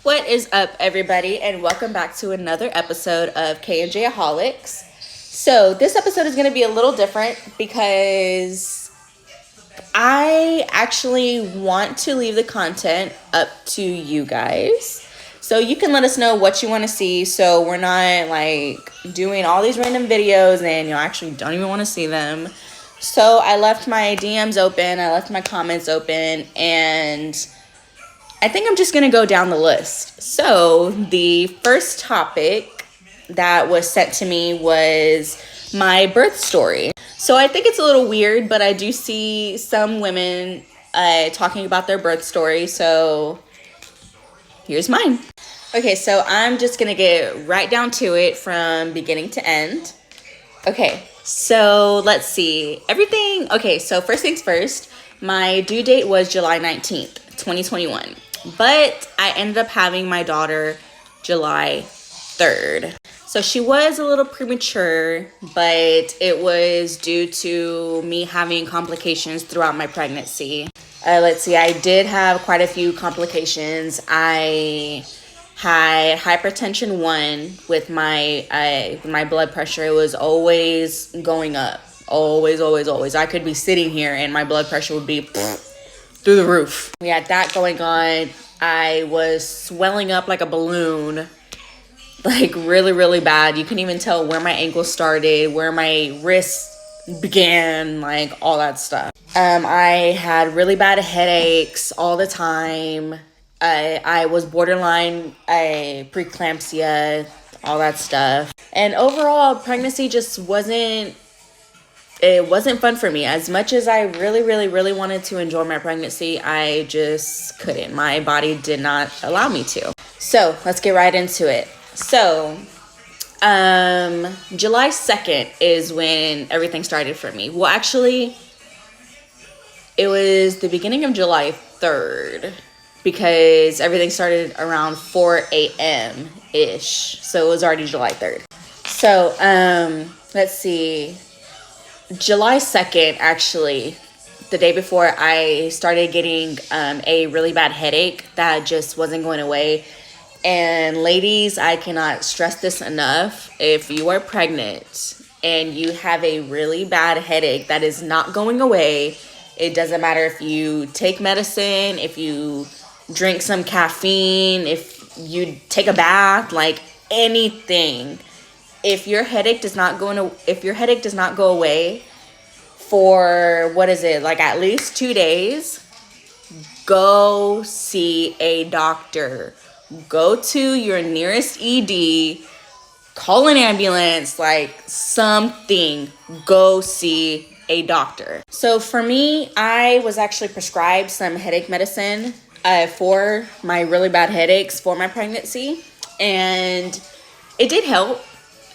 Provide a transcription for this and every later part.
What is up, everybody, and welcome back to another episode of K&J-aholics. So this episode is going to be a little different because I actually want to leave the content up to you guys. So you can let us know what you want to see, so we're not like doing all these random videos and you actually don't even want to see them. So I left my DMs open, I left my comments open, and I think I'm just going to go down the list. So the first topic that was sent to me was my birth story. So I think it's a little weird, but I do see some women talking about their birth story. So here's mine. Okay, so I'm just going to get right down to it from beginning to end. Okay, so let's see. Okay, so first things first, my due date was July 19th, 2021. But I ended up having my daughter July 3rd. So she was a little premature, but it was due to me having complications throughout my pregnancy. Let's see, I did have quite a few complications. I had hypertension 1 with my blood pressure. It was always going up. Always, always, always. I could be sitting here and my blood pressure would be through the roof. We had that going on. I was swelling up like a balloon, like really, really bad. You couldn't even tell where my ankle started, where my wrist began, like all that stuff. I had really bad headaches all the time. I was borderline preeclampsia, all that stuff. And overall, pregnancy just wasn't fun for me. As much as I really, really, really wanted to enjoy my pregnancy, I just couldn't. My body did not allow me to. So let's get right into it. So July 2nd is when everything started for me. Well, actually, it was the beginning of July 3rd because everything started around 4 a.m. ish. So it was already July 3rd. So let's see. July 2nd, actually, the day before, I started getting a really bad headache that just wasn't going away. And ladies, I cannot stress this enough. If you are pregnant and you have a really bad headache that is not going away, it doesn't matter if you take medicine, if you drink some caffeine, if you take a bath, like anything. If your headache does not go away for like at least 2 days, go see a doctor. Go to your nearest ED, call an ambulance, like something. Go see a doctor. So for me, I was actually prescribed some headache medicine for my really bad headaches for my pregnancy, and it did help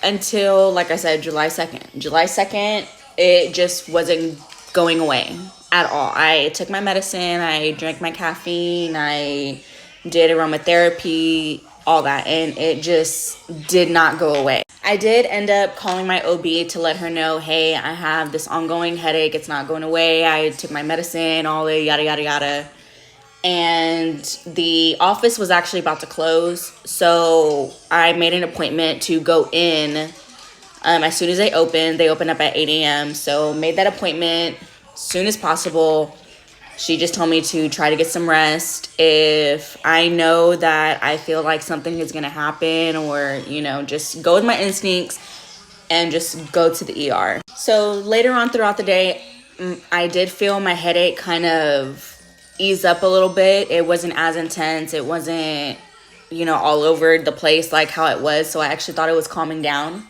until, like I said, July 2nd. July 2nd, it just wasn't going away at all. I took my medicine, I drank my caffeine, I did aromatherapy, all that, and it just did not go away. I did end up calling my OB to let her know, hey, I have this ongoing headache, it's not going away, I took my medicine, all the yada yada yada. And the office was actually about to close, so I made an appointment to go in as soon as they opened. They opened up at 8 a.m., so made that appointment as soon as possible. She just told me to try to get some rest. If I know that I feel like something is going to happen, or, just go with my instincts and just go to the ER. So later on throughout the day, I did feel my headache kind of ease up a little bit. It wasn't as intense. It wasn't, all over the place like how it was. So I actually thought it was calming down.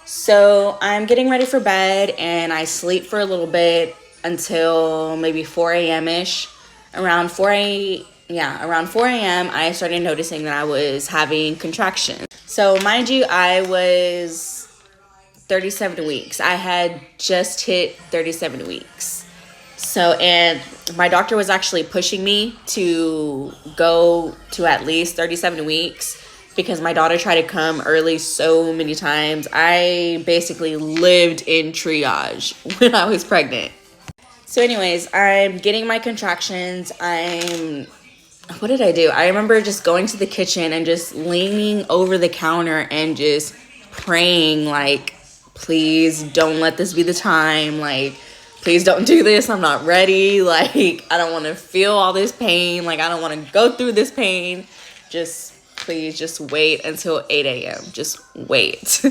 So I'm getting ready for bed and I sleep for a little bit until maybe 4 a.m.-ish. Around 4 a.m., I started noticing that I was having contractions. So mind you, I was 37 weeks. I had just hit 37 weeks. So, and my doctor was actually pushing me to go to at least 37 weeks because my daughter tried to come early so many times. I basically lived in triage when I was pregnant. So anyways, I'm getting my contractions. I'm what did I do? I remember just going to the kitchen and just leaning over the counter and just praying, like, please don't let this be the time. Like, please don't do this. I'm not ready. Like, I don't want to feel all this pain. Like, I don't want to go through this pain. Just, please, just wait until 8 a.m. Just wait.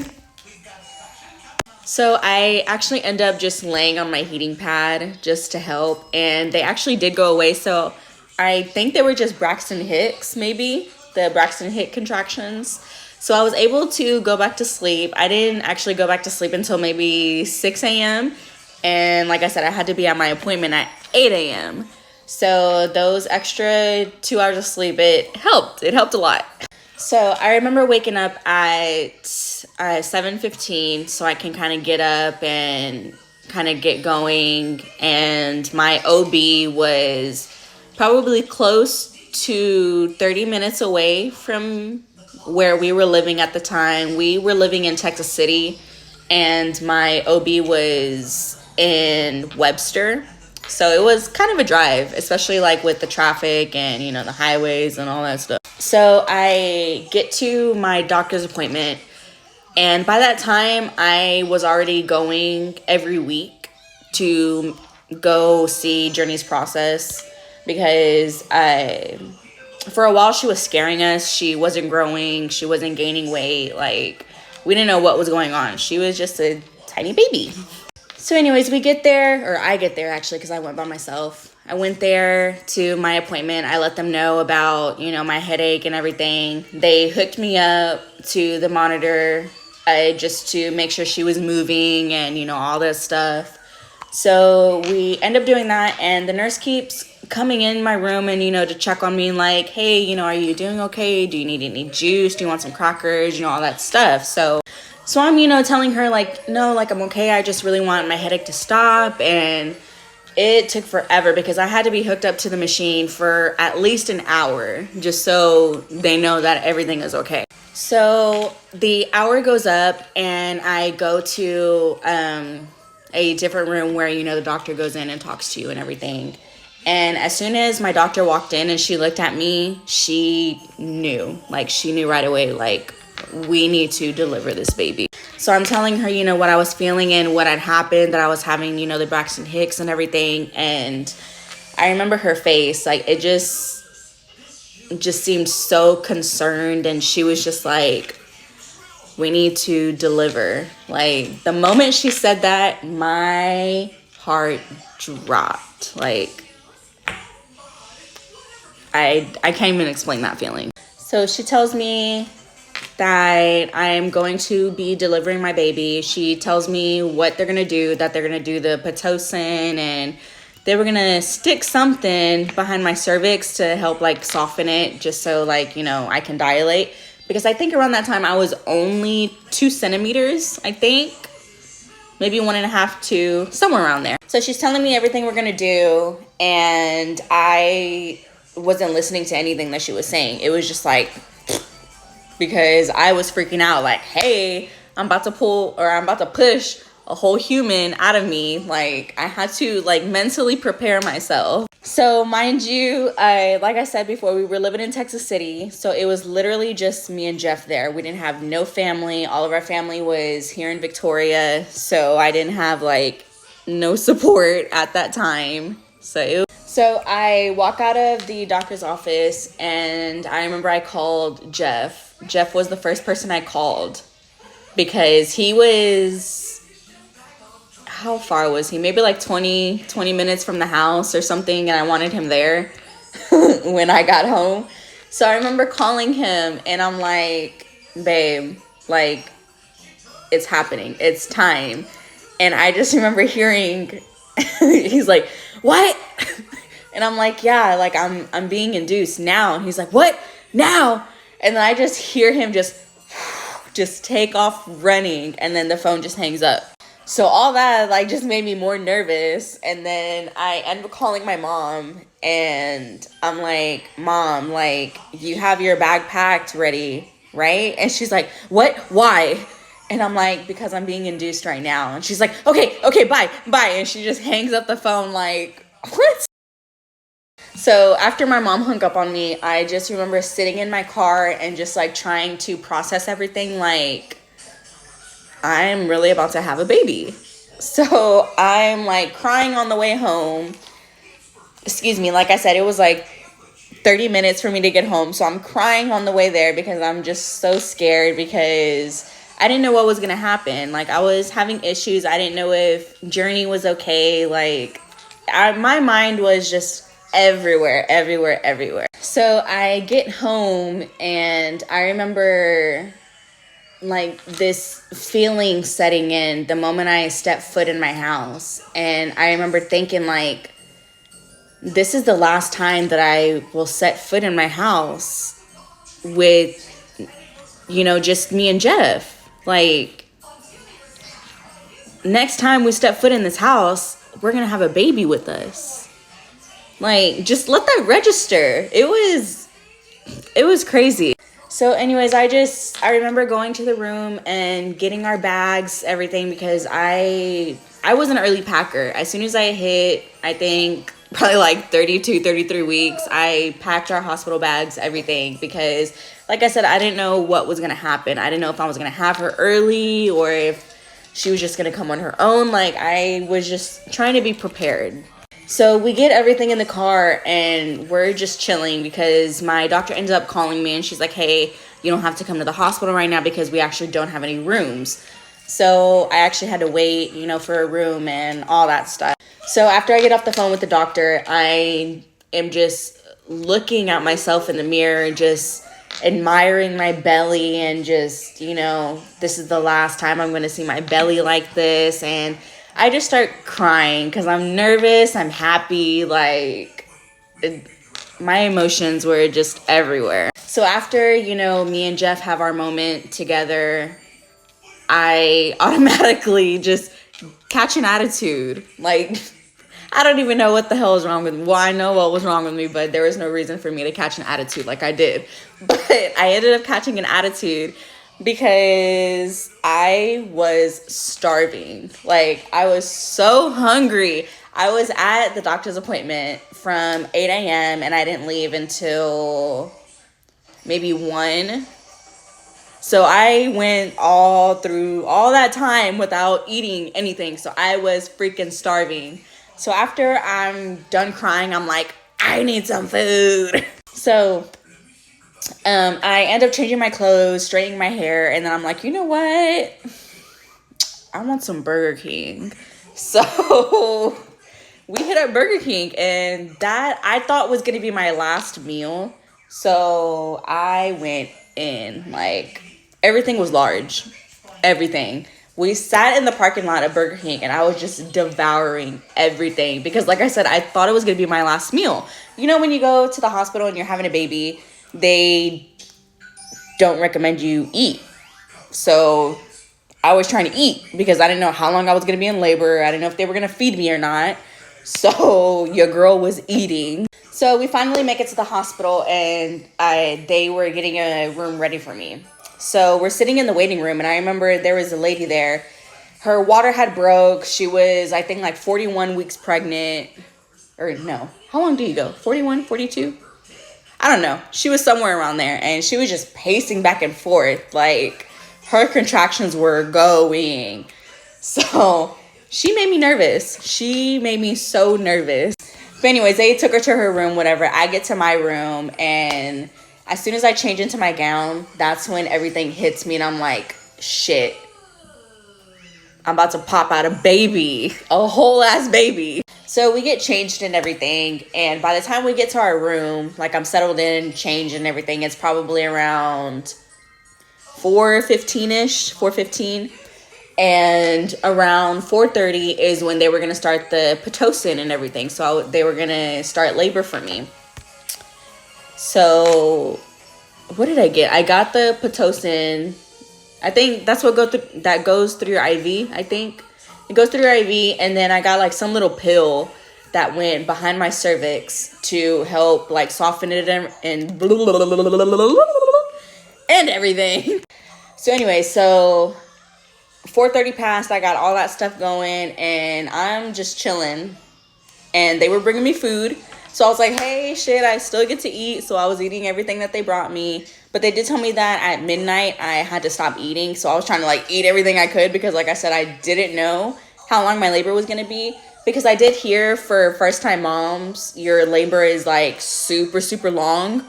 So I actually end up just laying on my heating pad just to help, and they actually did go away. So I think they were just Braxton Hicks, maybe the Braxton Hicks contractions. So I was able to go back to sleep. I didn't actually go back to sleep until maybe 6 a.m. And like I said, I had to be at my appointment at 8 a.m. So those extra 2 hours of sleep, it helped. It helped a lot. So I remember waking up at 7:15 so I can kind of get up and kind of get going. And my OB was probably close to 30 minutes away from where we were living at the time. We were living in Texas City, and my OB was in Webster. So it was kind of a drive, especially like with the traffic and, you know, the highways and all that stuff. So I get to my doctor's appointment, and by that time I was already going every week to go see Journey's process, because for a while she was scaring us. She wasn't growing, she wasn't gaining weight, like we didn't know what was going on. She was just a tiny baby. So anyways, we get there, or I get there actually, because I went by myself. I went there to my appointment. I let them know about, you know, my headache and everything. They hooked me up to the monitor just to make sure she was moving and, you know, all this stuff. So we end up doing that, and the nurse keeps coming in my room and, you know, to check on me, like, hey, you know, are you doing okay? Do you need any juice? Do you want some crackers? You know, all that stuff. So I'm, you know, telling her, like, no, like, I'm okay. I just really want my headache to stop. And it took forever because I had to be hooked up to the machine for at least an hour just so they know that everything is okay. So the hour goes up, and I go to a different room where, you know, the doctor goes in and talks to you and everything. And as soon as my doctor walked in and she looked at me, she knew right away, like, we need to deliver this baby. So I'm telling her, you know, what I was feeling and what had happened, that I was having, you know, the Braxton Hicks and everything. And I remember her face, like, it just seemed so concerned. And she was just like, we need to deliver. Like, the moment she said that, my heart dropped. Like, I can't even explain that feeling. So she tells me that I'm going to be delivering my baby. She tells me what they're going to do, that they're going to do the Pitocin, and they were going to stick something behind my cervix to help, like, soften it, just so, like, you know, I can dilate. Because I think around that time I was only 2 centimeters, I think. Maybe 1.5, 2, somewhere around there. So she's telling me everything we're going to do, and I wasn't listening to anything that she was saying. It was just like, because I was freaking out, like, hey, I'm about to push a whole human out of me. Like, I had to, like, mentally prepare myself. So mind you, like I said before, we were living in Texas City. So it was literally just me and Jeff there. We didn't have no family. All of our family was here in Victoria. So I didn't have, like, no support at that time. So I walk out of the doctor's office, and I remember I called Jeff. Jeff was the first person I called, because he was, how far was he? Maybe like 20 minutes from the house or something, and I wanted him there when I got home. So I remember calling him, and I'm like, babe, like, it's happening. It's time. And I just remember hearing, he's like, what? And I'm like, yeah, like, I'm being induced now. And he's like, what? Now? And then I just hear him just take off running, and then the phone just hangs up. So all that, like, just made me more nervous. And then I end up calling my mom, and I'm like, Mom, like, you have your bag packed ready, right? And she's like, what? Why? And I'm like, because I'm being induced right now. And she's like, okay, bye. And she just hangs up the phone, like, what? So after my mom hung up on me, I just remember sitting in my car and just like trying to process everything. Like, I'm really about to have a baby. So I'm like crying on the way home. Excuse me, like I said, it was like 30 minutes for me to get home. So I'm crying on the way there because I'm just so scared because I didn't know what was going to happen. Like, I was having issues. I didn't know if Journey was okay. Like, my mind was just everywhere, everywhere, everywhere. So I get home and I remember like this feeling setting in the moment I stepped foot in my house. And I remember thinking like, this is the last time that I will set foot in my house with, you know, just me and Jeff. Like, next time we step foot in this house, we're going to have a baby with us. Like, just let that register. It was crazy. So anyways, I remember going to the room and getting our bags, everything, because I was an early packer. As soon as I hit, I think, probably like 32, 33 weeks, I packed our hospital bags, everything, because like I said, I didn't know what was going to happen. I didn't know if I was going to have her early or if she was just going to come on her own. Like, I was just trying to be prepared. So we get everything in the car and we're just chilling because my doctor ends up calling me and she's like, hey, you don't have to come to the hospital right now because we actually don't have any rooms. So I actually had to wait, you know, for a room and all that stuff. So after I get off the phone with the doctor, I am just looking at myself in the mirror, just admiring my belly and just, you know, this is the last time I'm going to see my belly like this. And I just start crying because I'm nervous, I'm happy, like my emotions were just everywhere. So after, you know, me and Jeff have our moment together, I automatically just catch an attitude. Like, I don't even know what the hell is wrong with me. Well, I know what was wrong with me, but there was no reason for me to catch an attitude like I did. But I ended up catching an attitude because I was starving. Like, I was so hungry. I was at the doctor's appointment from 8 a.m. and I didn't leave until maybe 1. So I went all through all that time without eating anything. So I was freaking starving. So after I'm done crying, I'm like, I need some food. So I end up changing my clothes, straightening my hair, and then I'm like, you know what? I want some Burger King. So we hit up Burger King, and that I thought was going to be my last meal. So I went in, like, everything was large. Everything. We sat in the parking lot at Burger King, and I was just devouring everything. Because, like I said, I thought it was going to be my last meal. You know, when you go to the hospital and you're having a baby, they don't recommend you eat. So I was trying to eat because I didn't know how long I was going to be in labor. I didn't know if they were going to feed me or not. So your girl was eating. So we finally make it to the hospital, and they were getting a room ready for me. So we're sitting in the waiting room, and I remember there was a lady there. Her water had broke. She was, I think, like 41 weeks pregnant. Or no, how long do you go? 41, 42? I don't know. She was somewhere around there, and she was just pacing back and forth. Like, her contractions were going. So she made me nervous. She made me so nervous. But anyways, they took her to her room, whatever. I get to my room, and as soon as I change into my gown, that's when everything hits me, and I'm like, shit. I'm about to pop out a baby. A whole ass baby. So we get changed and everything, and by the time we get to our room, like, I'm settled in, changed and everything, it's probably around 4:15-ish, 4:15. And around 4:30 is when they were going to start the Pitocin and everything. So they were going to start labor for me. So what did I get? I got the Pitocin. I think that's what goes through your IV, I think. It goes through your IV, and then I got like some little pill that went behind my cervix to help like soften it and everything. So anyway, so 4:30 passed, I got all that stuff going, and I'm just chilling. And they were bringing me food. So I was like, hey, shit, I still get to eat. So I was eating everything that they brought me. But they did tell me that at midnight I had to stop eating. So I was trying to like eat everything I could because, like I said, I didn't know how long my labor was going to be. Because I did hear for first time moms, your labor is like super, super long.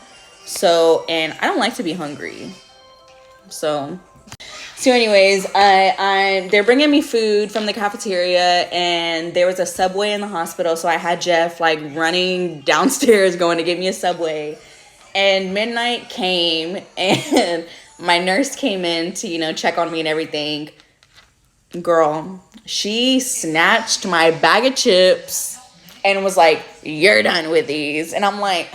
So, and I don't like to be hungry. So anyways, they're bringing me food from the cafeteria, and there was a Subway in the hospital, so I had Jeff like running downstairs going to get me a Subway. And midnight came, and my nurse came in to, check on me and everything. Girl, she snatched my bag of chips and was like, "You're done with these." And I'm like,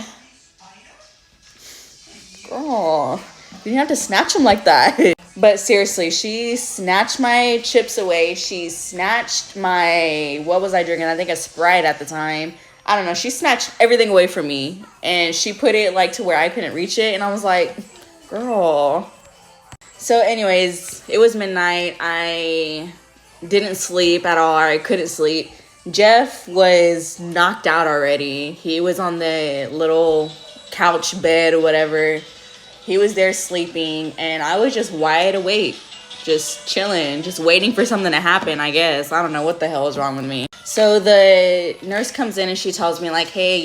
girl, you didn't have to snatch them like that. But seriously, she snatched my chips away. She snatched my, what was I drinking? I think a Sprite at the time. I don't know. She snatched everything away from me. And she put it like to where I couldn't reach it. And I was like, girl. So anyways, it was midnight. I didn't sleep at all. I couldn't sleep. Jeff was knocked out already. He was on the little couch bed or whatever. He was there sleeping, and I was just wide awake, just chilling, just waiting for something to happen, I guess. I don't know what the hell is wrong with me. So the nurse comes in and she tells me, like, hey,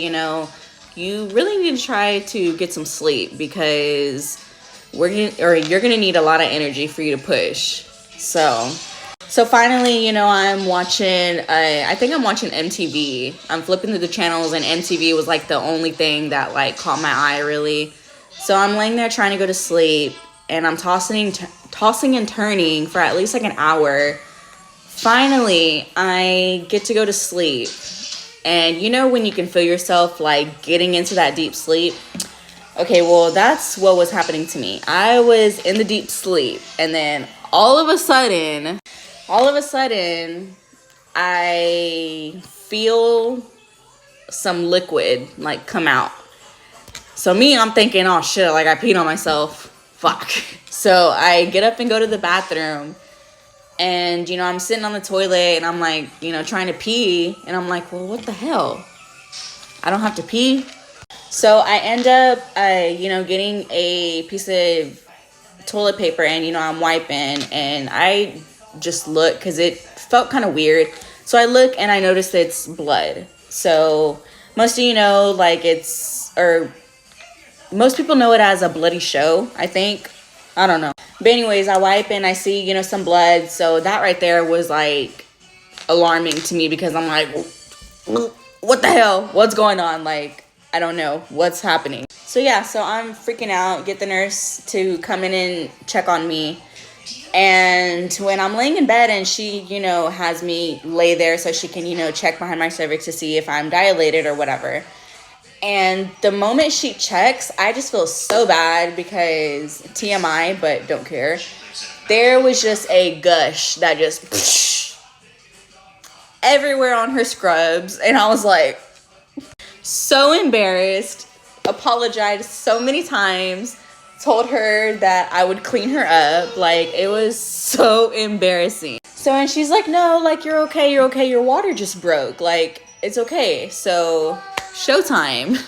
you really need to try to get some sleep because you're gonna need a lot of energy for you to push. So finally, I'm watching, I think I'm watching MTV. I'm flipping through the channels, and MTV was like the only thing that like caught my eye really. So I'm laying there trying to go to sleep, and I'm tossing and turning for at least like an hour. Finally, I get to go to sleep. And when you can feel yourself like getting into that deep sleep? Okay, well, that's what was happening to me. I was in the deep sleep, and then all of a sudden, I feel some liquid like come out. So I'm thinking, oh shit, like I peed on myself. Fuck. So I get up and go to the bathroom, and I'm sitting on the toilet, and I'm like, trying to pee, and I'm like, well, what the hell? I don't have to pee. So I end up, getting a piece of toilet paper, and I'm wiping, and I just look because it felt kind of weird. So I look and I notice it's blood. So most of most people know it as a bloody show, I think. I don't know. But anyways, I wipe and I see, some blood. So that right there was like alarming to me because I'm like, what the hell? What's going on? Like, I don't know what's happening. So yeah, so I'm freaking out. Get the nurse to come in and check on me. And when I'm laying in bed and she, has me lay there so she can, check behind my cervix to see if I'm dilated or whatever. And the moment she checks, I just feel so bad because TMI, but don't care. There was just a gush that just everywhere on her scrubs. And I was like, so embarrassed, apologized so many times, told her that I would clean her up. Like, it was so embarrassing. So, and she's like, no, like, you're okay. Your water just broke. Like, it's okay. So, showtime.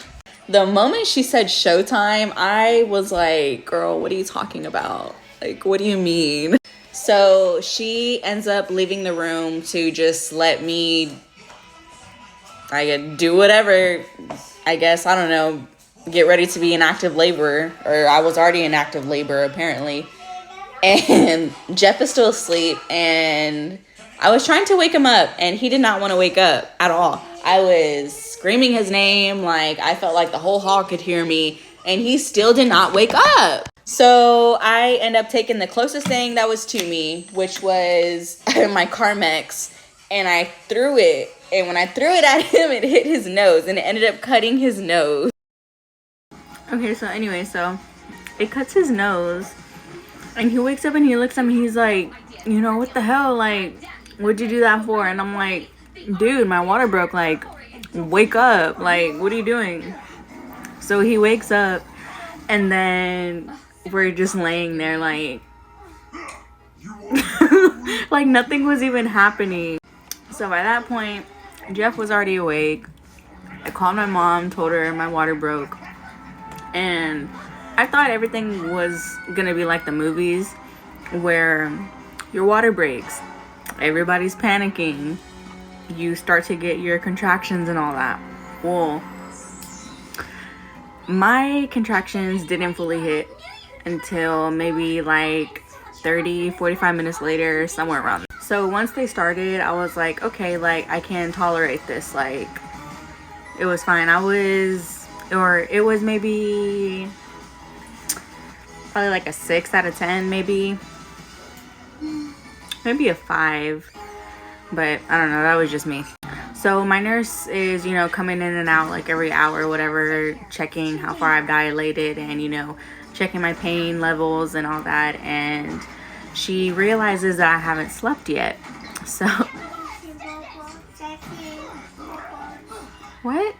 The moment she said showtime, I was like, girl, what are you talking about? Like, what do you mean? So she ends up leaving the room to just let me, do whatever, I guess, I don't know, get ready to be in active labor, or I was already in active labor apparently. And Jeff is still asleep, and I was trying to wake him up, and he did not want to wake up at all. I was screaming his name, like I felt like the whole hall could hear me, and he still did not wake up. So I end up taking the closest thing that was to me, which was my Carmex, and I threw it. And when I threw it at him, it hit his nose, and it ended up cutting his nose. Okay, so anyway, so it cuts his nose, and he wakes up and he looks at me, he's like, what the hell? Like, what'd you do that for? And I'm like, dude, my water broke. Like, wake up. Like, what are you doing? So he wakes up, and then we're just laying there like like nothing was even happening. So by that point, Jeff was already awake, I called my mom, told her my water broke, and I thought everything was gonna be like the movies where your water breaks, everybody's panicking, you start to get your contractions and all that. Well, my contractions didn't fully hit until maybe like 30-45 minutes later, somewhere around there. So once they started, I was like, okay, like I can tolerate this. Like it was fine. It was maybe probably like a 6 out of 10, maybe a 5, but I don't know, that was just me. So my nurse is, you know, coming in and out like every hour or whatever, checking how far I've dilated and, you know, checking my pain levels and all that. And she realizes that I haven't slept yet. So what?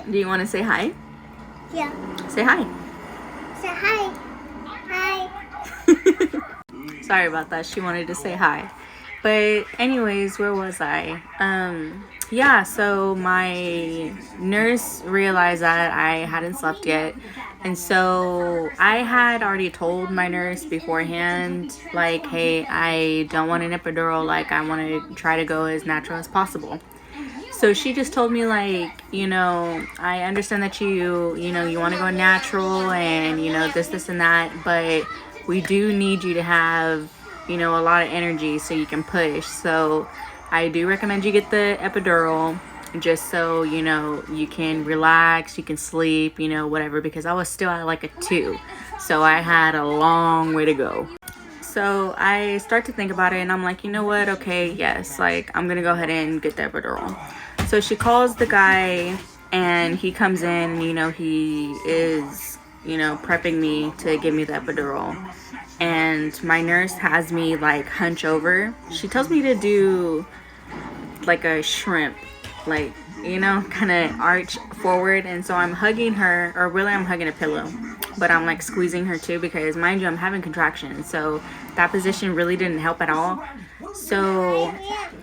Do you want to say hi? Yeah. Say hi. Say hi. Hi. Sorry about that. She wanted to say hi. But anyways, where was I? Yeah, so my nurse realized that I hadn't slept yet. And so I had already told my nurse beforehand, like, hey, I don't want an epidural. Like, I want to try to go as natural as possible. So she just told me, like, you know, I understand that you want to go natural and, you know, this and that, but we do need you to have, you know, a lot of energy so you can push. So I do recommend you get the epidural just so, you know, you can relax, you can sleep, you know, whatever, because I was still at like a 2. So I had a long way to go. So I start to think about it and I'm like, you know what? Okay, yes, like I'm going to go ahead and get the epidural. So she calls the guy and he comes in, you know, he is, you know, prepping me to give me the epidural. And my nurse has me like hunch over. She tells me to do like a shrimp, like, you know, kind of arch forward. And so I'm hugging her, or really I'm hugging a pillow, but I'm like squeezing her too because, mind you, I'm having contractions. So that position really didn't help at all. So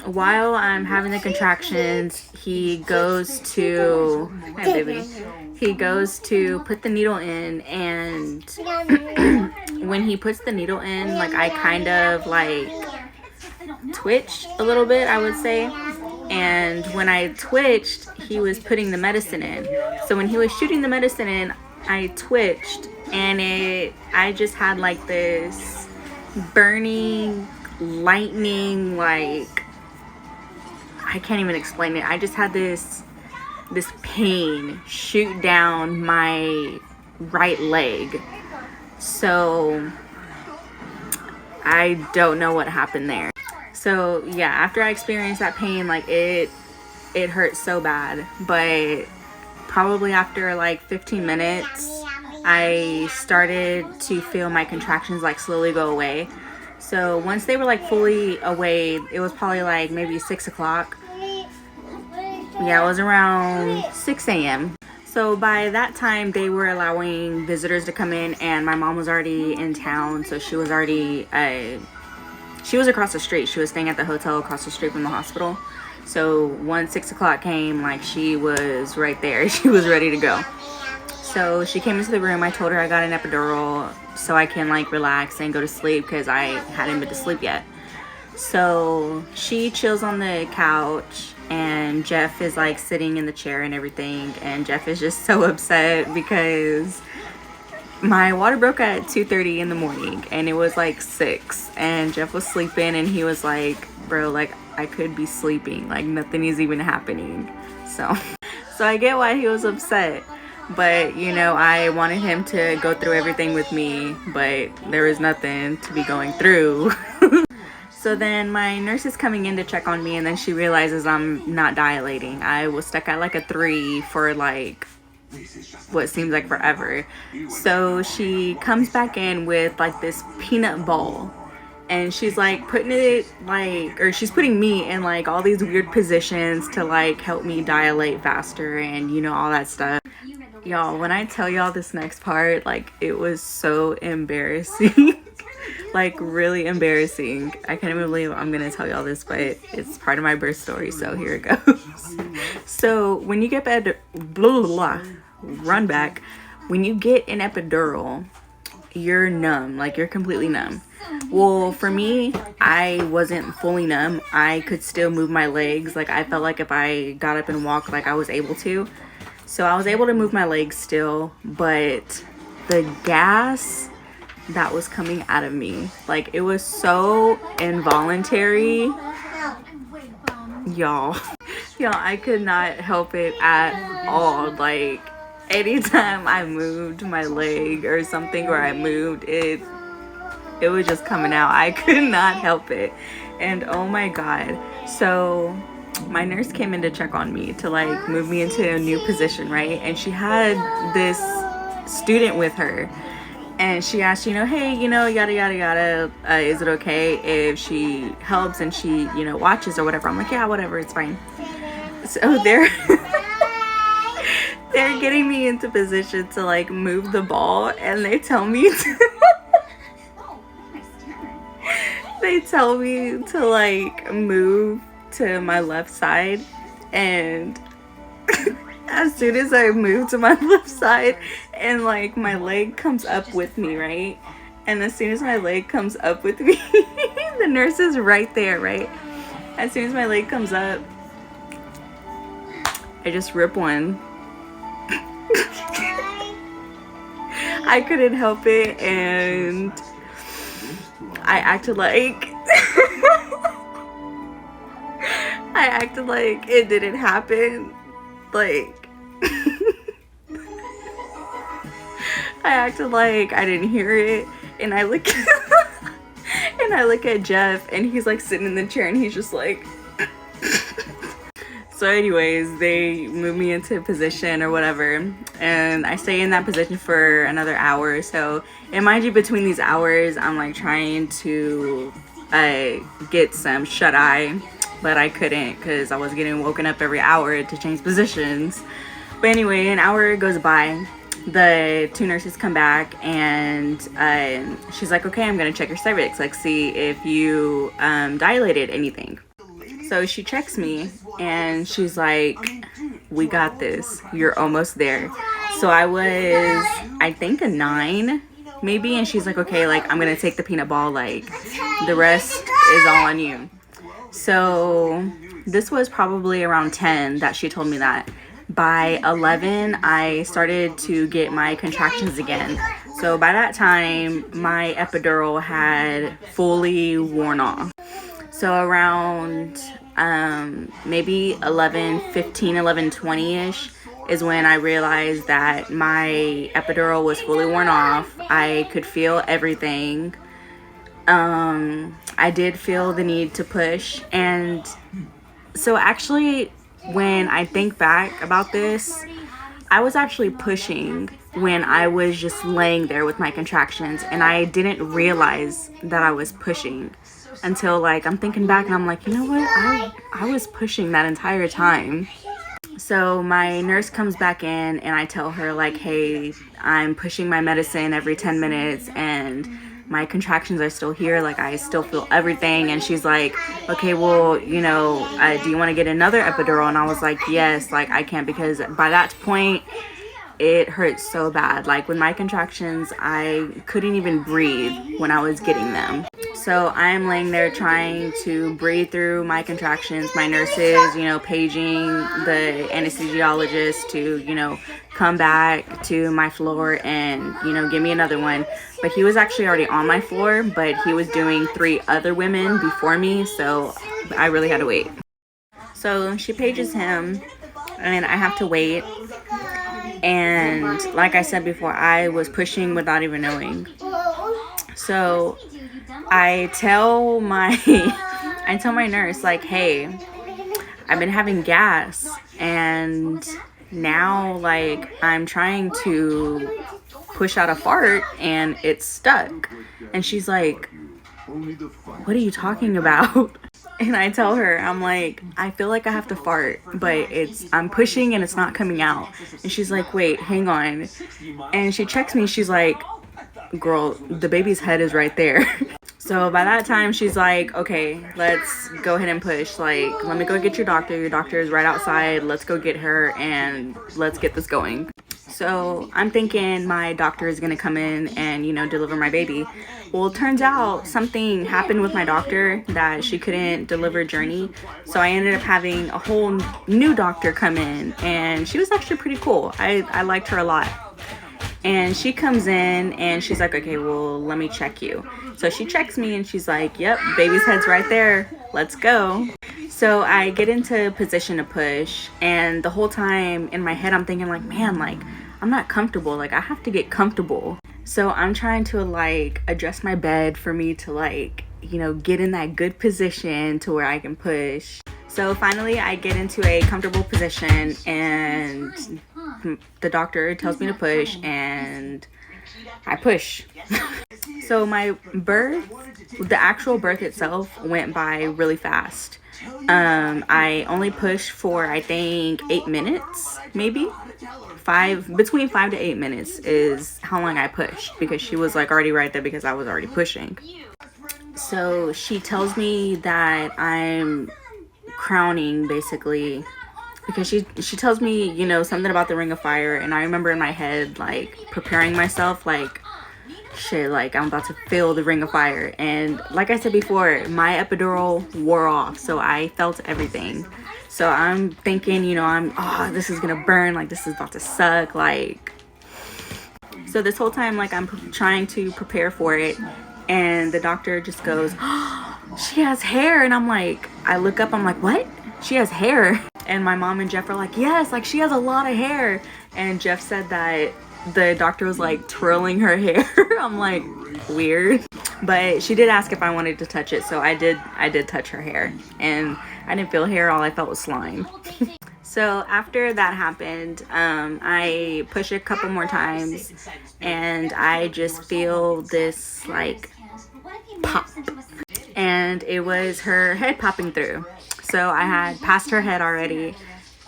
while I'm having the contractions, he goes to, hi baby, he goes to put the needle in, and when he puts the needle in, like I kind of like twitched a little bit, I would say. And when I twitched, he was putting the medicine in. So when he was shooting the medicine in, I twitched, and I just had like this burning, lightning, like, I can't even explain it. I just had this pain shoot down my right leg. So I don't know what happened there. So yeah, after I experienced that pain, like it hurt so bad, but probably after like 15 minutes, I started to feel my contractions like slowly go away. So once they were like fully away, it was probably like maybe 6 o'clock. Yeah, it was around 6 a.m. So by that time, they were allowing visitors to come in, and my mom was already in town. So she was already, she was across the street. She was staying at the hotel across the street from the hospital. So once 6 o'clock came, like she was right there. She was ready to go. So she came into the room. I told her I got an epidural so I can like relax and go to sleep because I hadn't been to sleep yet. So she chills on the couch, and Jeff is like sitting in the chair and everything. And Jeff is just so upset because my water broke at 2:30 in the morning and it was like 6, and Jeff was sleeping, and he was like, bro, like I could be sleeping, like nothing is even happening. So I get why he was upset, but you know, I wanted him to go through everything with me, but there was nothing to be going through. So then my nurse is coming in to check on me, and then she realizes I'm not dilating. I was stuck at like a 3 for like what seems like forever. So she comes back in with like this peanut ball, and she's like putting it like, or she's putting me in like all these weird positions to like help me dilate faster and, you know, all that stuff. Y'all, when I tell y'all this next part, like it was so embarrassing. Like really embarrassing. I can't even believe I'm gonna tell y'all this, but it's part of my birth story, so here it goes. So when you get blah, blah, blah, run back, when you get an epidural, you're numb, like you're completely numb. Well, for me, I wasn't fully numb. I could still move my legs. Like I felt like if I got up and walked, like I was able to. So I was able to move my legs still, but the gas that was coming out of me, like it was so involuntary, y'all. I could not help it at all. Like anytime I moved my leg or something, or I moved it was just coming out. I could not help it. And oh my god. So my nurse came in to check on me to like move me into a new position, right? And she had this student with her, and she asked, hey, yada yada yada, is it okay if she helps and she watches or whatever? I'm like, yeah, whatever, it's fine. So they're getting me into position to like move the ball, and they tell me to like move to my left side, and as soon as I move to my left side and like my leg comes up with me, right? And as soon as my leg comes up with me, the nurse is right there, right? As soon as my leg comes up, I just rip one. I couldn't help it, and I acted like it didn't happen. Like I acted like I didn't hear it, and I look at Jeff, and he's like sitting in the chair, and he's just like So anyways, they move me into a position or whatever, and I stay in that position for another hour or so. And mind you, between these hours, I'm like trying to get some shut-eye, but I couldn't because I was getting woken up every hour to change positions. But anyway, an hour goes by. The two nurses come back, and she's like, okay, I'm gonna check your cervix, like see if you dilated anything. So she checks me, and she's like, we got this, you're almost there. So I was, I think, a 9 maybe, and she's like, okay, like I'm gonna take the peanut ball, like the rest is all on you. So this was probably around 10 that she told me that. By 11, I started to get my contractions again. So by that time, my epidural had fully worn off. So around maybe 11:20ish is when I realized that my epidural was fully worn off. I could feel everything. I did feel the need to push. And so actually, when I think back about this, I was actually pushing when I was just laying there with my contractions, and I didn't realize that I was pushing until like I'm thinking back, and I'm like, you know what, I was pushing that entire time. So my nurse comes back in, and I tell her like, hey, I'm pushing my medicine every 10 minutes and my contractions are still here, like I still feel everything. And she's like, okay, well, do you want to get another epidural? And I was like, yes, like I can't, because by that point it hurt so bad. Like with my contractions, I couldn't even breathe when I was getting them. So I'm laying there trying to breathe through my contractions. My nurse is, paging the anesthesiologist to, come back to my floor and, give me another one. But he was actually already on my floor, but he was doing 3 other women before me, so I really had to wait. So she pages him, and I have to wait. And like I said before, I was pushing without even knowing. So I tell my nurse, like, hey, I've been having gas, and now like I'm trying to push out a fart and it's stuck. And she's like, what are you talking about? And I tell her, I'm like, I feel like I have to fart, but I'm pushing and it's not coming out. And she's like, wait, hang on. And she checks me. She's like, girl, the baby's head is right there. So by that time, she's like, okay, let's go ahead and push. Like, let me go get your doctor. Your doctor is right outside. Let's go get her and let's get this going. So I'm thinking my doctor is going to come in and, you know, deliver my baby. Well, it turns out something happened with my doctor that she couldn't deliver Journey. So I ended up having a whole new doctor come in, and she was actually pretty cool. I liked her a lot. And she comes in and she's like, okay, well, let me check you. So she checks me and she's like, yep, baby's head's right there. Let's go. So I get into position to push, and the whole time in my head, I'm thinking like, man, like, I'm not comfortable. Like, I have to get comfortable. So I'm trying to like adjust my bed for me to like, you know, get in that good position to where I can push. So finally I get into a comfortable position and the doctor tells me to push, and I push. So my birth, the actual birth itself went by really fast. I only pushed for, I think, 8 minutes, maybe. Between 5 to 8 minutes is how long I pushed, because she was like already right there because I was already pushing. So she tells me that I'm crowning, basically, because she tells me, you know, something about the Ring of Fire, and I remember in my head like preparing myself like, shit, like I'm about to feel the Ring of Fire. And like I said before, my epidural wore off, so I felt everything. So I'm thinking, you know, this is gonna burn, like this is about to suck, like. So this whole time, like, I'm trying to prepare for it, and the doctor just goes, oh, she has hair. And I'm like, I look up, I'm like, what? She has hair? And my mom and Jeff are like, yes, like she has a lot of hair. And Jeff said that the doctor was like twirling her hair. I'm like, weird. But she did ask if I wanted to touch it, so I did touch her hair, and I didn't feel hair, all I felt was slime. So after that happened, I push a couple more times, and I just feel this like pop, and it was her head popping through. So I had passed her head already,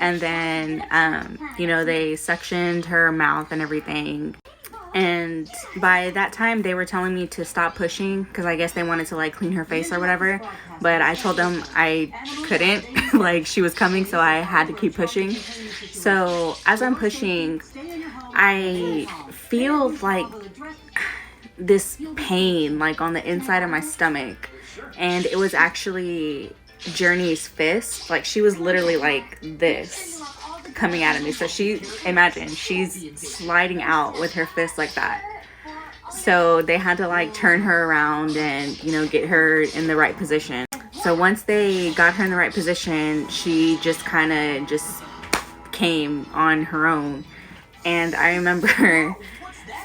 and then you know, they suctioned her mouth and everything. And by that time they were telling me to stop pushing because I guess they wanted to like clean her face or whatever, but I told them I couldn't. Like, she was coming, so I had to keep pushing. So as I'm pushing, I feel like this pain like on the inside of my stomach, and it was actually Journey's fist. Like, she was literally like this coming at me. So imagine she's sliding out with her fist like that. So they had to like turn her around and, you know, get her in the right position. So once they got her in the right position, she just kind of just came on her own. And I remember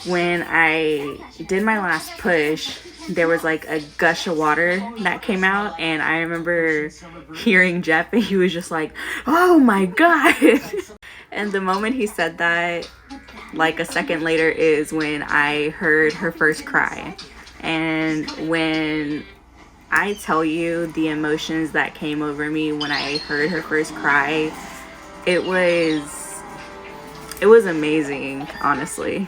when I did my last push, there was like a gush of water that came out, and I remember hearing Jeff, and he was just like, oh my god. And the moment he said that, like a second later, is when I heard her first cry. And when I tell you the emotions that came over me when I heard her first cry, it was amazing, honestly.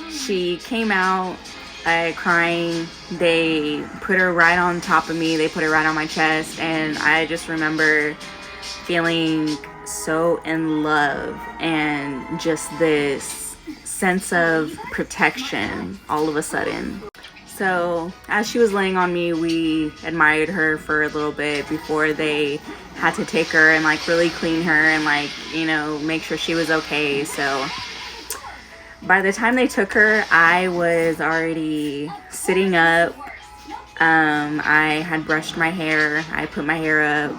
She came out crying. They put her right on top of me. They put her right on my chest, and I just remember feeling so in love and just this sense of protection all of a sudden. So as she was laying on me, we admired her for a little bit before they had to take her and like really clean her and like, you know, make sure she was okay. So by the time they took her, I was already sitting up. I had brushed my hair. I put my hair up.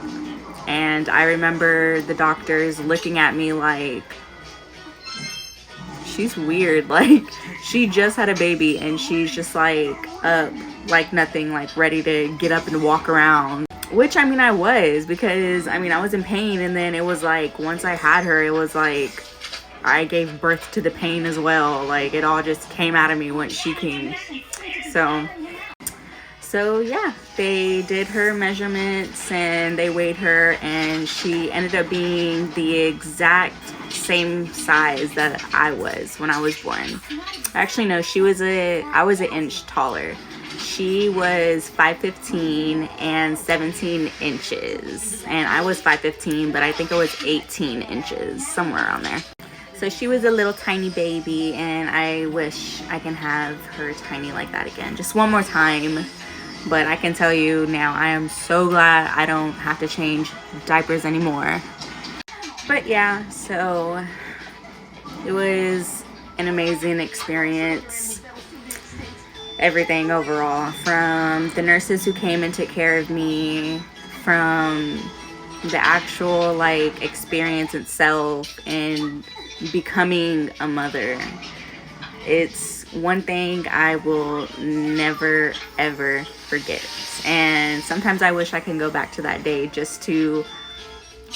And I remember the doctors looking at me like, she's weird. Like, she just had a baby and she's just like up like nothing, like ready to get up and walk around. Which, I mean, I was, because I mean, I was in pain. And then it was like, once I had her, it was like I gave birth to the pain as well. Like, it all just came out of me when she came. So So yeah, they did her measurements and they weighed her, and she ended up being the exact same size that I was when I was born. Actually, no, I was an inch taller. She was 5'15" and 17 inches, and I was 5'15", but I think I was 18 inches, somewhere around there. So she was a little tiny baby, and I wish I can have her tiny like that again, just one more time. But I can tell you now, I am so glad I don't have to change diapers anymore. But yeah, so it was an amazing experience. Everything overall, from the nurses who came and took care of me, from the actual like experience itself and becoming a mother. It's one thing I will never ever forget. And sometimes I wish I can go back to that day just to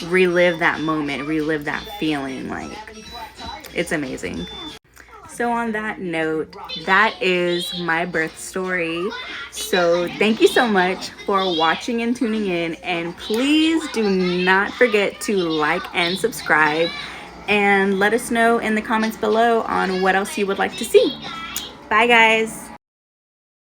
relive that moment, relive that feeling. Like, it's amazing. So on that note, that is my birth story. So thank you so much for watching and tuning in, and please do not forget to like and subscribe, and let us know in the comments below on what else you would like to see. Bye guys.